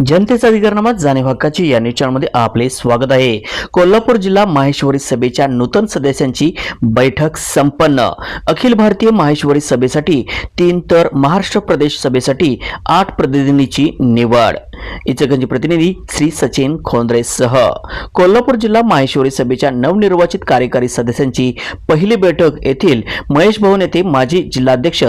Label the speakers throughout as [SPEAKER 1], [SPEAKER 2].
[SPEAKER 1] जनतेचा अधिकारनामा जाणीव हक्काची या न्यूज चॅनलमध्ये आपले स्वागत आहे। कोल्हापूर जिल्हा माहेश्वरी सभेच्या नूतन सदस्यांची बैठक संपन्न। अखिल भारतीय माहेश्वरी सभेसाठी 3 तर महाराष्ट्र प्रदेश सभेसाठी 8 प्रतिनिधींची निवड। इचलकरंजी प्रतिनिधी श्री सचिन खोंद्रेसह कोल्हापूर जिल्हा माहेश्वरी सभेच्या नवनिर्वाचित कार्यकारी सदस्यांची पहिली बैठक येथील महेश भवन येथे माजी जिल्हाध्यक्ष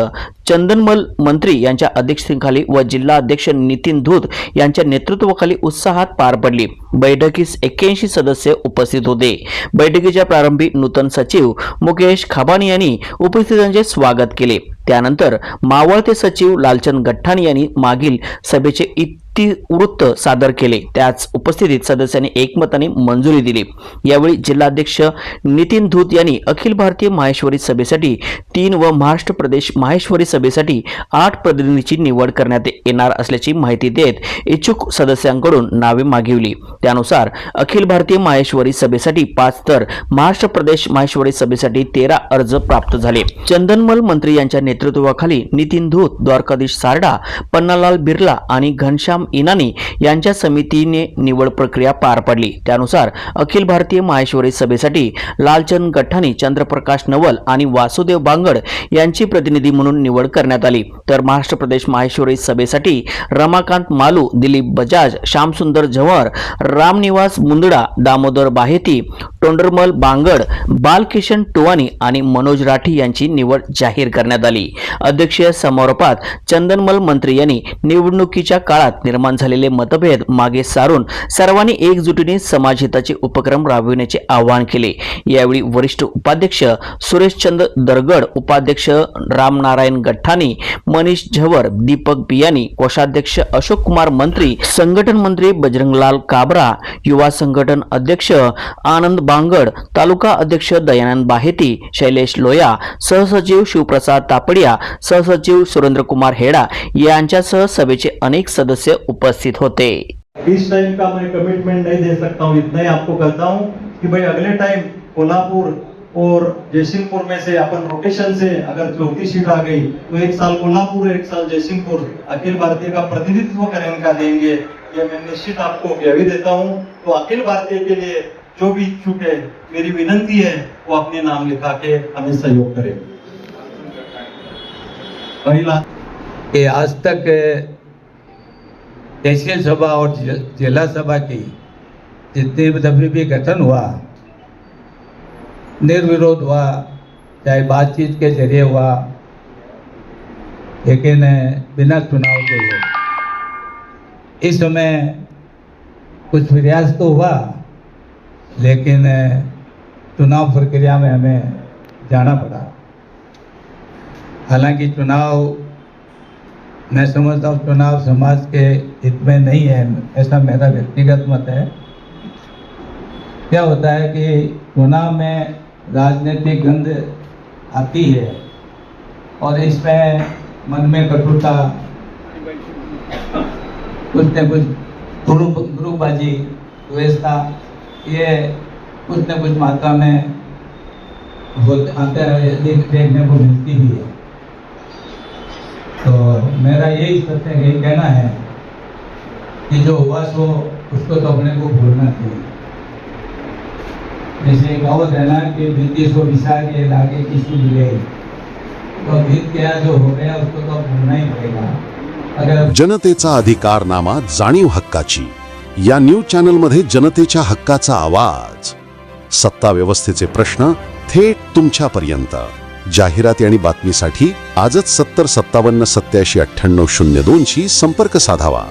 [SPEAKER 1] चंदनमल मंत्री यांच्या अध्यक्षतेखाली व जिल्हा अध्यक्ष नितीन धूत यांच्या नेतृत्वाखाली उत्साहात पार पडली। बैठकीस 81 सदस्य उपस्थित होते। बैठकीच्या प्रारंभी नूतन सचिव मुकेश खाबानी यांनी उपस्थितांचे स्वागत केले। त्यानंतर मावळते सचिव लालचंद गठ्ठाणी यांनी मागील सभेचे वृत्त सादर केले। त्याच उपस्थितीत सदस्यांनी एकमताने मंजुरी दिली। यावेळी जिल्हाध्यक्ष नितीन धूत यांनी अखिल भारतीय माहेश्वरी सभेसाठी 3 व महाराष्ट्र प्रदेश माहेश्वरी सभेसाठी 8 प्रतिनिधींची निवड करण्यात येणार असल्याची माहिती देत इच्छुक सदस्यांकडून नावे मागिवली। त्यानुसार अखिल भारतीय माहेश्वरी सभेसाठी 5 तर महाराष्ट्र प्रदेश माहेश्वरी सभेसाठी 13 अर्ज प्राप्त झाले। चंदनमल मंत्री यांच्या नेतृत्वाखाली नितीन धूत, द्वारकाधीश सारडा, पन्नालाल बिर्ला आणि घनश्याम इनानी यांच्या समितीने निवड प्रक्रिया पार पडली। त्यानुसार अखिल भारतीय माहेश्वरी सभेसाठी लालचंद गठ्ठाणी, चंद्रप्रकाश नवल आणि वासुदेव बांगड यांची प्रतिनिधी म्हणून निवड करण्यात आली। तर महाराष्ट्र प्रदेश माहेश्वरी सभेसाठी रमाकांत मालू, दिलीप बजाज, श्यामसुंदर झंवर, रामनिवास मुंदडा, दामोदर बाहेती, तोंडरमल बांगड, बालकिशन टोवानी आणि मनोज राठी यांची निवड जाहीर करण्यात आली। अध्यक्षीय समारोपात चंदनमल मंत्री यांनी निवडणुकीच्या काळात निर्माण झालेले मतभेद मागे सारून सर्वांनी एकजुटीने समाजहिताचे उपक्रम राबविण्याचे आवाहन केले। यावेळी वरिष्ठ उपाध्यक्ष सुरेशचंद्र दरगड, उपाध्यक्ष रामनारायण गठ्ठाणी, मनीष झंवर, दीपक बियानी, कोषाध्यक्ष अशोक कुमार मंत्री, संघटन मंत्री बजरंगलाल काबरा, युवा संघटन अध्यक्ष आनंद बांगड, तालुका अध्यक्ष दयानंद बाहेती, शैलेश लोया, सहसचिव शिवप्रसाद तापडिया, सहसचिव सुरेंद्रकुमार हेडा यांच्यासह सभेचे अनेक सदस्य उपस्थित होते।
[SPEAKER 2] इस टाइम का मैं कमिटमेंट नहीं दे सकता हूँ, इतना ही आपको कहता हूँ कि भाई अगले टाइम कोल्हापुर और जयसिंहपुर में से अपन रोटेशन से अगर चौथी सीट आ गई तो 1 साल कोल्हापुर, 1 साल जयसिंहपुर अखिल भारतीय का प्रतिनिधित्व करने का देंगे। ये मैं निश्चित आपको कह भी देता हूँ। तो अखिल भारतीय के लिए जो भी इच्छुक है, मेरी विनंती है वो अपने नाम लिखा के हमें सहयोग करें। महिला
[SPEAKER 3] कि आज तक तहसील सभा और जिला सभा की जितने दफे भी गठन हुआ, निर्विरोध हुआ, चाहे बातचीत के जरिए हुआ, लेकिन बिना चुनाव के हुए। इस समय कुछ प्रयास तो हुआ, लेकिन चुनाव प्रक्रिया में हमें जाना पड़ा। हालांकि चुनाव, मैं समझता हूँ चुनाव समाज के हित में नहीं है, ऐसा मेरा व्यक्तिगत मत है। क्या होता है कि चुनाव में राजनीतिक गंध आती है और इसमें मन में कटुता, कुछ न कुछ ग्रुपबाजी, द्वेषता, ये कुछ न कुछ मात्रा में देखने को मिलती भी है। तो मेरा यही सत्य यही कहना है कि जो हुआ सो उसको तो अपने को भूलना चाहिए। जैसे कहावत है ना कि बीती सो विसा के लागे किसी मिले, तो बीत गया जो हो गया उसको तो भूलना ही पड़ेगा। अगर
[SPEAKER 4] जनतेचा अधिकारनामा जाणीव हक्काची या न्यूज चॅनल मध्ये जनतेच्या हक्काचा आवाज, सत्ता व्यवस्थेचे प्रश्न थेट तुमच्यापर्यंत। जाहिराती आणि बातमीसाठी आजच 70 57 87 98 02 शी संपर्क साधावा।